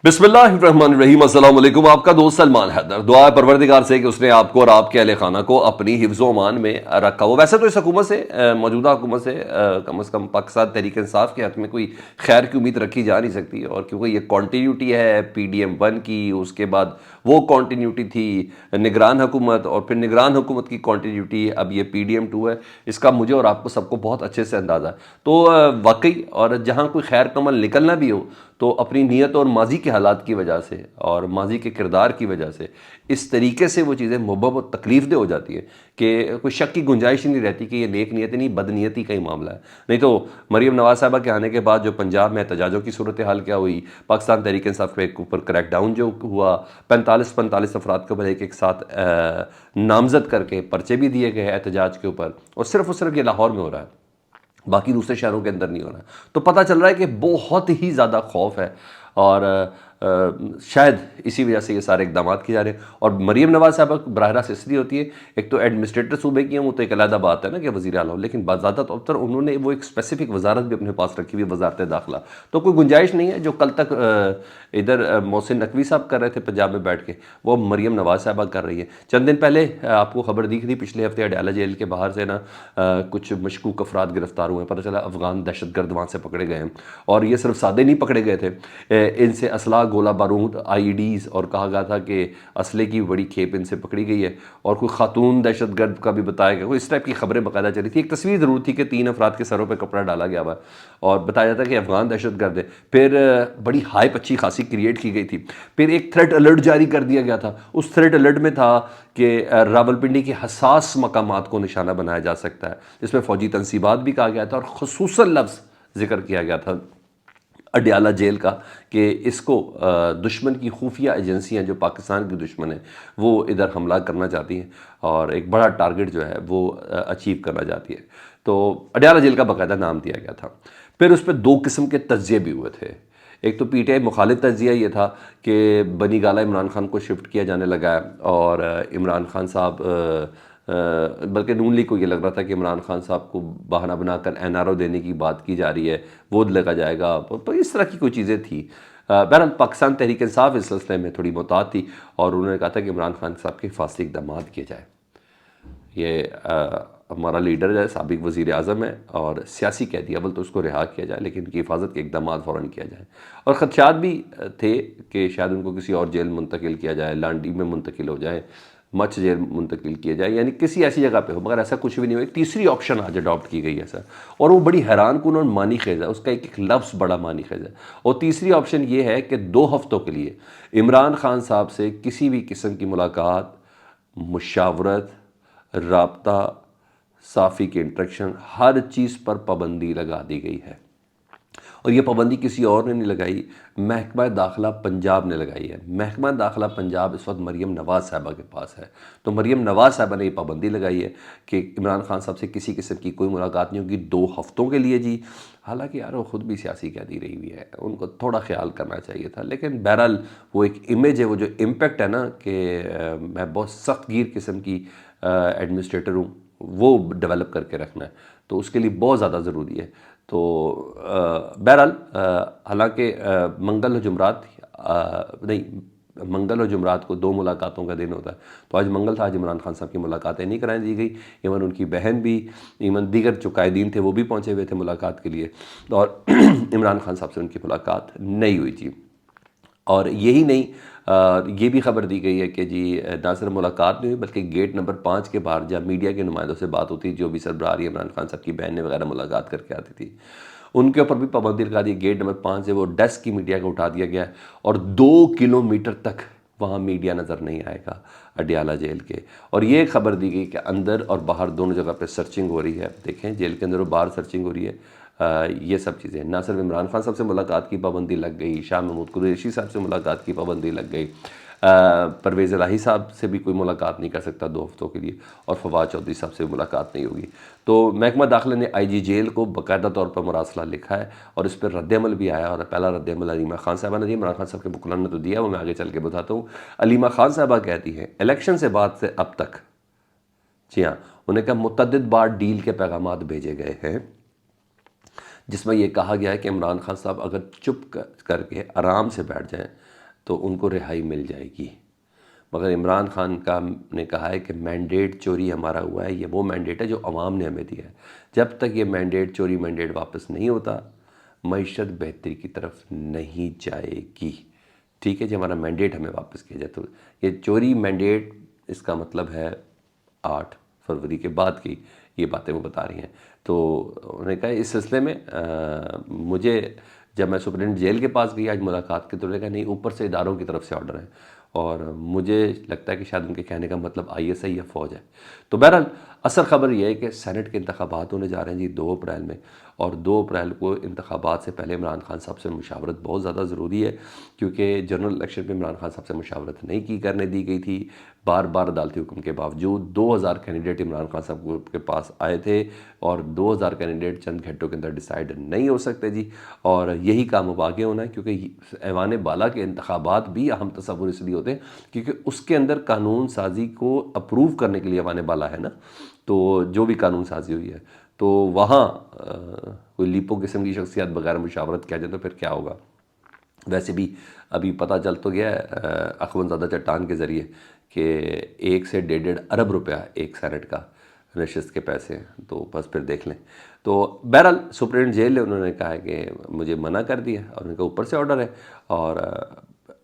बिस्मिल्लाहिर्रहमानिर्रहीम। अस्सलाम वालेकुम। आपका दोस्त सलमान हैदर। दुआ है परवरदिगार से कि उसने आपको और आपके अहले खाना को अपनी हिफ्ज़ अमान में रखा हो। वैसे तो इस हुकूमत से मौजूदा हुकूमत से कम से कम पाकिस्तान तहरीक इंसाफ के हक़ में कोई खैर की उम्मीद रखी जा नहीं सकती, और क्योंकि ये कॉन्टीन्यूटी है PDM-1 की, उसके बाद वो कॉन्टीन्यूटी थी निगरान हुकूमत, और फिर निगरान हुकूमत की कॉन्टीन्यूटी अब ये PDM-2 है। इसका मुझे और आपको सबको बहुत अच्छे से अंदाज़ा है। तो वाकई, और जहाँ कोई खैर कमल निकलना भी हो तो अपनी नीयत और माजी के हालात की वजह से और माजी के किरदार की वजह से इस तरीके से वो चीज़ें मुहब्बत और तकलीफ दे हो जाती है कि कोई शक की गुंजाइश ही नहीं रहती कि ये नेक नीयत नहीं, बदनीयती का ही मामला है। नहीं तो मरीम नवाज साहबा के आने के बाद जो पंजाब में एहतजाजों की सूरत हाल क्या हुई, पाकिस्तान तहरीक इंसाफ के ऊपर क्रैक डाउन जो हुआ, 45 अफराद को एक साथ नामजद करके पर्चे भी दिए गए एहतजाज के ऊपर, और सिर्फ ये लाहौर में हो रहा है, बाकी दूसरे शहरों के अंदर नहीं हो रहा है। तो पता चल रहा है कि बहुत ही ज़्यादा खौफ है, और शायद इसी वजह से ये सारे इकदाम किए जा रहे हैं। और मरीम नवाज साहब बराह रास्त इसलिए होती है, एक तो एडमिनिस्ट्रेटर सूबे की हैं, वो तो एक अलग बात है ना कि वज़ीर आला हो, लेकिन ज़्यादा तौर पर उन्होंने वो एक स्पेसिफिक वजारत भी अपने पास रखी हुई, वजारत दाखिला। तो कोई गुंजाइश नहीं है जो कल तक इधर मोहसिन नकवी साहब कर रहे थे पंजाब में बैठ के, वो मरीम नवाज साहबा कर रही है। चंद दिन पहले आपको खबर दिख रही, पिछले हफ्ते अडयाला जेल के बाहर से ना कुछ मशकूक अफराद गिरफ्तार हुए हैं। पता चला अफगान दहशतगर्द वहाँ से पकड़े गए हैं, और ये सिर्फ सादे नहीं पकड़े गए थे, इनसे असला, गोला बारूद, IEDs, और कहा गया था कि असले की बड़ी खेप इनसे पकड़ी गई है, और कोई खातून दहशतगर्द का भी बताया गया। कोई इस टाइप की खबरें बाकायदा चली थी। एक तस्वीर ज़रूर थी कि 3 अफराद के सरों पर कपड़ा डाला गया हुआ और बताया जाता है कि अफगान दहशतगर्द है। फिर बड़ी हाइप अच्छी खासी क्रिएट की गई थी। फिर एक थ्रेट अलर्ट जारी कर दिया गया था। उस थ्रेट अलर्ट में था कि रावलपिंडी के हसास मकामात को निशाना बनाया जा सकता है, जिसमें फ़ौजी तनसीबात भी कहा गया था, और ख़ुसूसन लफ्ज़ जिक्र किया गया था अडयाला जेल का कि इसको दुश्मन की खुफिया एजेंसियां जो पाकिस्तान की दुश्मन है वो इधर हमला करना चाहती हैं, और एक बड़ा टारगेट जो है वो अचीव करना चाहती है। तो अडयाला जेल का बाकायदा नाम दिया गया था। फिर उस पर 2 किस्म के तज्ज़िये भी हुए थे। एक तो PTI मुखालिफ तज्ज़िया ये था कि बनी गाला इमरान खान को शिफ्ट किया जाने लगा है, और इमरान खान साहब बल्कि नून लीग को ये लग रहा था कि इमरान खान साहब को बहाना बनाकर NRO देने की बात की जा रही है, वो लगा जाएगा, तो इस तरह की कोई चीज़ें थी। बहरहाल पाकिस्तान तहरीक इंसाफ इस सिलसिले में थोड़ी मुताद थी, और उन्होंने कहा था कि इमरान खान साहब के हिफाजती इक़दाम किए जाए। ये हमारा लीडर है, साबिक वज़ीर आज़म है, और सियासी कैदी, अव्वल तो उसको रिहा किया जाए, लेकिन उनकी हिफाजत के इक़दाम फ़ौरन किया जाए। और ख़दशात भी थे कि शायद उनको किसी और जेल मुंतकिल किया जाए, लांडी में मुंतकिल हो जाए, मच जेल मुंतकिल किया जाए, यानी किसी ऐसी जगह पे हो, मगर ऐसा कुछ भी नहीं हो। एक तीसरी ऑप्शन आज अडॉप्ट की गई है सर, और वो बड़ी हैरान कुन और मानी खेज़ है, उसका एक लफ्ज़ बड़ा मानी खेज़ है। और तीसरी ऑप्शन ये है कि 2 हफ्तों के लिए इमरान खान साहब से किसी भी किस्म की मुलाकात, मुशावरत, राब्ता, साफ़ी के इंट्रैक्शन, हर चीज़ पर पाबंदी लगा दी गई है। और ये पाबंदी किसी और ने नहीं लगाई, महकमा दाखिला पंजाब ने लगाई है। महकमा दाखिला पंजाब इस वक्त मरीम नवाज़ साहबा के पास है। तो मरीम नवाज़ साहबा ने ये पाबंदी लगाई है कि इमरान खान साहब से किसी किस्म की कोई मुलाकात नहीं होगी 2 हफ्तों के लिए जी। हालांकि यार वो ख़ुद भी सियासी कैदी रही हुई है, उनको थोड़ा ख्याल करना चाहिए था, लेकिन बहरहाल वो एक इमेज है, वो जो इम्पेक्ट है ना कि मैं बहुत सख्त गिर किस्म की एडमिनिस्ट्रेटर हूँ, वो डेवलप करके रखना है, तो उसके लिए बहुत ज़्यादा ज़रूरी है। तो बहरहाल हालांकि मंगल और जुमरात नहीं, मंगल और जुमरात को 2 मुलाकातों का दिन होता है, तो आज मंगल था, आज इमरान खान साहब की मुलाकातें नहीं कराई दी गई। इवन उनकी बहन भी, इवन दीगर जो कायदीन थे वो भी पहुंचे हुए थे मुलाकात के लिए, और इमरान खान साहब से उनकी मुलाकात नहीं हुई थी। और यही नहीं, ये भी खबर दी गई है कि जी ना सिर्फ मुलाकात नहीं हुई, बल्कि गेट नंबर 5 के बाहर जब मीडिया के नुमाइंदों से बात होती, जो भी सरबराह इमरान खान साहब की बहन ने वगैरह मुलाकात करके आती थी, उनके ऊपर भी पाबंदी लगा दी। गेट नंबर 5 से वो डेस्क की मीडिया को उठा दिया गया है, और 2 किलोमीटर तक वहाँ मीडिया नज़र नहीं आएगा अडयाला जेल के। और ये खबर दी गई कि अंदर और बाहर दोनों जगह पे सर्चिंग हो रही है। देखें, जेल के अंदर और बाहर सर्चिंग हो रही है। ये सब चीज़ें, ना सिर्फ इमरान खान साहब से मुलाकात की पाबंदी लग गई, शाह महमूद कुरैशी साहब से मुलाकात की पाबंदी लग गई, परवेज़ इलाही साहब से भी कोई मुलाकात नहीं कर सकता 2 हफ्तों के लिए, और फवाद चौधरी साहब से मुलाकात नहीं होगी। तो महकमा दाखिला ने IG जेल को बाकायदा तौर पर मुरासला लिखा है, और इस पर रद्दअमल भी आया, और पहला रद्दअमल अलीमा खान साहबा ने दिया। इमरान खान साहब के मुकल्लन ने तो दिया, वो मैं आगे चल के बताता हूँ। अलीमा खान साहबा कहती हैं इलेक्शन से बाद से अब तक, जी हाँ, उन्हें कहा मुतअद्दिद बार डील के पैगाम भेजे गए हैं, جس میں یہ کہا گیا ہے کہ عمران خان صاحب اگر چپ کر کے آرام سے بیٹھ جائیں تو ان کو رہائی مل جائے گی، مگر عمران خان نے کہا ہے کہ مینڈیٹ چوری ہمارا ہوا ہے، یہ وہ مینڈیٹ ہے جو عوام نے ہمیں دیا ہے، جب تک یہ مینڈیٹ چوری مینڈیٹ واپس نہیں ہوتا معیشت بہتری کی طرف نہیں جائے گی۔ ٹھیک ہے جی، ہمارا مینڈیٹ ہمیں واپس کیا جائے۔ تو یہ چوری مینڈیٹ اس کا مطلب ہے 8 فروری کے بعد کی یہ باتیں وہ بتا رہی ہیں۔ تو انہوں نے کہا اس سلسلے میں مجھے جب میں سپرنٹینڈنٹ جیل کے پاس گئی آج ملاقات کے، تو انہوں نے کہا نہیں، اوپر سے اداروں کی طرف سے آرڈر ہے، اور مجھے لگتا ہے کہ شاید ان کے کہنے کا مطلب ISI یا فوج ہے۔ تو بہرحال اصل خبر یہ ہے کہ سینٹ کے انتخابات ہونے جا رہے ہیں جی 2 اپریل میں، اور 2 اپریل کو انتخابات سے پہلے عمران خان صاحب سے مشاورت بہت زیادہ ضروری ہے، کیونکہ جنرل الیکشن میں عمران خان صاحب سے مشاورت نہیں کرنے دی گئی تھی، بار بار عدالتی حکم کے باوجود 2000 کینڈیڈیٹ عمران خان صاحب کے پاس آئے تھے، اور 2000 کینڈیڈیٹ چند گھنٹوں کے اندر ڈیسائیڈ نہیں ہو سکتے جی، اور یہی کام اب آگے ہونا ہے، کیونکہ ایوان بالا کے انتخابات بھی اہم تصور اس لیے ہوتے ہیں کیونکہ اس کے اندر قانون سازی کو اپروو کرنے کے لیے ایوان بالا ہے نا، تو جو بھی قانون سازی ہوئی ہے تو وہاں کوئی لیپو قسم کی شخصیات بغیر مشاورت کیا جائے تو پھر کیا ہوگا۔ ویسے بھی ابھی پتہ چل تو گیا ہے اخوند زادہ چٹان کے ذریعے کہ 1 سے 1.5 ارب روپیہ ایک سینٹ کا نشست کے پیسے ہیں، تو بس پھر دیکھ لیں۔ تو بہرحال سپرنٹینڈنٹ جیل نے انہوں نے کہا ہے کہ مجھے منع کر دیا، اور ان کا اوپر سے آرڈر ہے، اور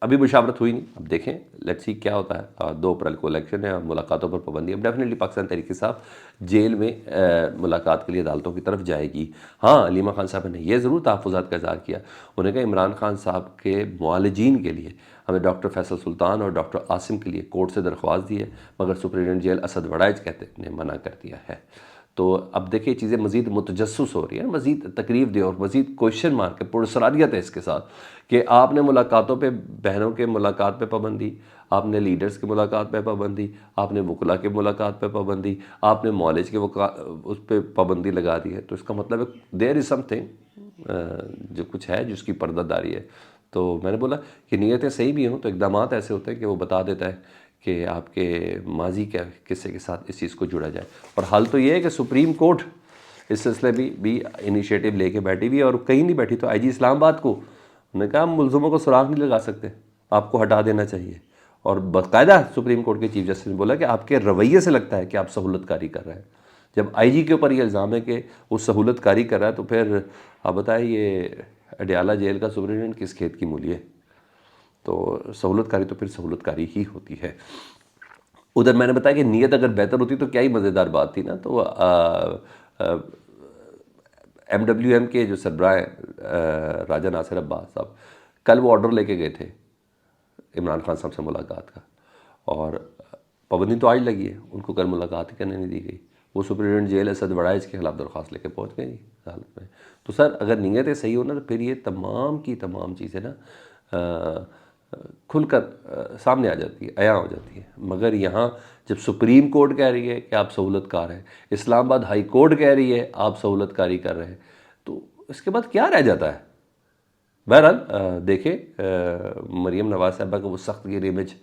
ابھی مشاورت ہوئی نہیں، اب دیکھیں لیٹس سی کیا ہوتا ہے۔ 2 اپریل کو الیکشن ہے اور ملاقاتوں پر پابندی، اب ڈیفینیٹلی پاکستان تحریک انصاف جیل میں ملاقات کے لیے عدالتوں کی طرف جائے گی۔ ہاں علیمہ خان صاحب نے یہ ضرور تحفظات کا اظہار کیا، انہوں نے کہا عمران خان صاحب کے معالجین کے لیے ہمیں ڈاکٹر فیصل سلطان اور ڈاکٹر عاصم کے لیے کورٹ سے درخواست دی ہے، مگر سپرنٹینڈنٹ جیل اسد وڑائچ کہتے نے منع کر دیا ہے۔ تو اب دیکھیں چیزیں مزید متجسس ہو رہی ہیں، مزید تقریب دے اور مزید کوشچن مار کے پراسراریت ہے اس کے ساتھ کہ آپ نے ملاقاتوں پہ، بہنوں کے ملاقات پہ پابندی، آپ نے لیڈرز کی ملاقات پہ پابندی، آپ نے وکلاء کے ملاقات پہ پابندی، آپ نے معالج کے اس پہ پابندی لگا دی ہے، تو اس کا مطلب ہے دیر از سم تھنگ، جو کچھ ہے جس کی پردہ داری ہے۔ تو میں نے بولا کہ نیتیں صحیح بھی ہوں تو اقدامات ایسے ہوتے ہیں کہ وہ بتا دیتا ہے کہ آپ کے ماضی کے قصے کے ساتھ اس چیز کو جڑا جائے، اور حال تو یہ ہے کہ سپریم کورٹ اس سلسلے بھی انیشیٹو لے کے بیٹھی ہوئی ہے، اور کہیں نہیں بیٹھی تو IG اسلام آباد کو انہوں نے کہا ہم ملزموں کو سراغ نہیں لگا سکتے، آپ کو ہٹا دینا چاہیے، اور باقاعدہ سپریم کورٹ کے چیف جسٹس نے بولا کہ آپ کے رویے سے لگتا ہے کہ آپ سہولت کاری کر رہے ہیں۔ جب IG کے اوپر یہ الزام ہے کہ وہ سہولت کاری کر رہا ہے تو پھر آپ بتائیں یہ اڈیالہ جیل کا سپرنٹینڈنٹ کس کھیت کی مولی ہے؟ تو سہولت کاری تو پھر سہولت کاری ہی ہوتی ہے۔ ادھر میں نے بتایا کہ نیت اگر بہتر ہوتی تو کیا ہی مزیدار بات تھی نا۔ تو MWM کے جو سربراہ ہیں راجہ ناصر عباس صاحب، کل وہ آرڈر لے کے گئے تھے عمران خان صاحب سے ملاقات کا، اور پابندی تو آج لگی ہے، ان کو کل ملاقات ہی کرنے نہیں دی گئی، وہ سپرنٹینڈنٹ جیل اسد وڑائچ کے خلاف درخواست لے کے پہنچ گئے عدالت میں۔ تو سر اگر نیتیں صحیح ہو نا تو پھر یہ تمام کی تمام چیزیں نا کھل کر سامنے آ جاتی ہے، عیاں ہو جاتی ہے، مگر یہاں جب سپریم کورٹ کہہ رہی ہے کہ آپ سہولت کار ہیں، اسلام آباد ہائی کورٹ کہہ رہی ہے آپ سہولت کاری کر رہے ہیں، تو اس کے بعد کیا رہ جاتا ہے؟ بہرحال دیکھیں مریم نواز صاحبہ کا وہ سخت گیر امیج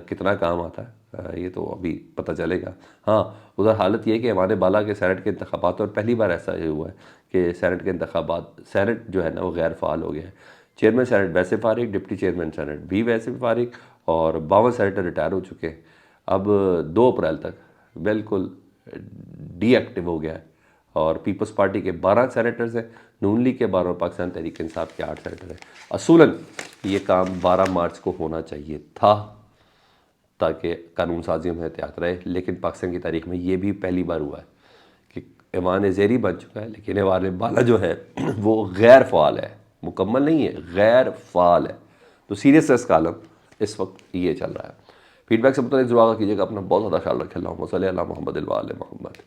کتنا کام آتا ہے، یہ تو ابھی پتہ چلے گا۔ ہاں ادھر حالت یہ ہے کہ ایوان بالا کے سینٹ کے انتخابات، اور پہلی بار ایسا یہ ہوا ہے کہ سینٹ کے انتخابات، سینٹ جو ہے نا وہ غیر فعال ہو گیا ہے، چیئرمین سینٹ ویسے فارغ، ڈپٹی چیئرمین سینٹ بھی ویسے فارغ، اور 52 سینیٹر ریٹائر ہو چکے ہیں۔ اب 2 اپریل تک بالکل ڈی ایکٹیو ہو گیا ہے، اور پیپلز پارٹی کے 12 سینیٹرز ہیں، نون لیگ کے 12، پاکستان تحریک انصاف کے 8 سینیٹر ہیں۔ اصولاً یہ کام 12 مارچ کو ہونا چاہیے تھا تاکہ قانون سازیوں میں احتیاط رہے، لیکن پاکستان کی تاریخ میں یہ بھی پہلی بار ہوا ہے کہ ایوان زیری بن چکا ہے لیکن ایوان بالا جو ہے وہ غیر فعال ہے، مکمل نہیں ہے، غیر فعال ہے۔ تو سیریس ہے اس کالم، اس وقت یہ چل رہا ہے۔ فیڈ بیک سے متعلق ضرور آگاہ کیجیے گا، اپنا بہت زیادہ خیال رکھیں۔ اللہم صلی علی محمد و علی محمد۔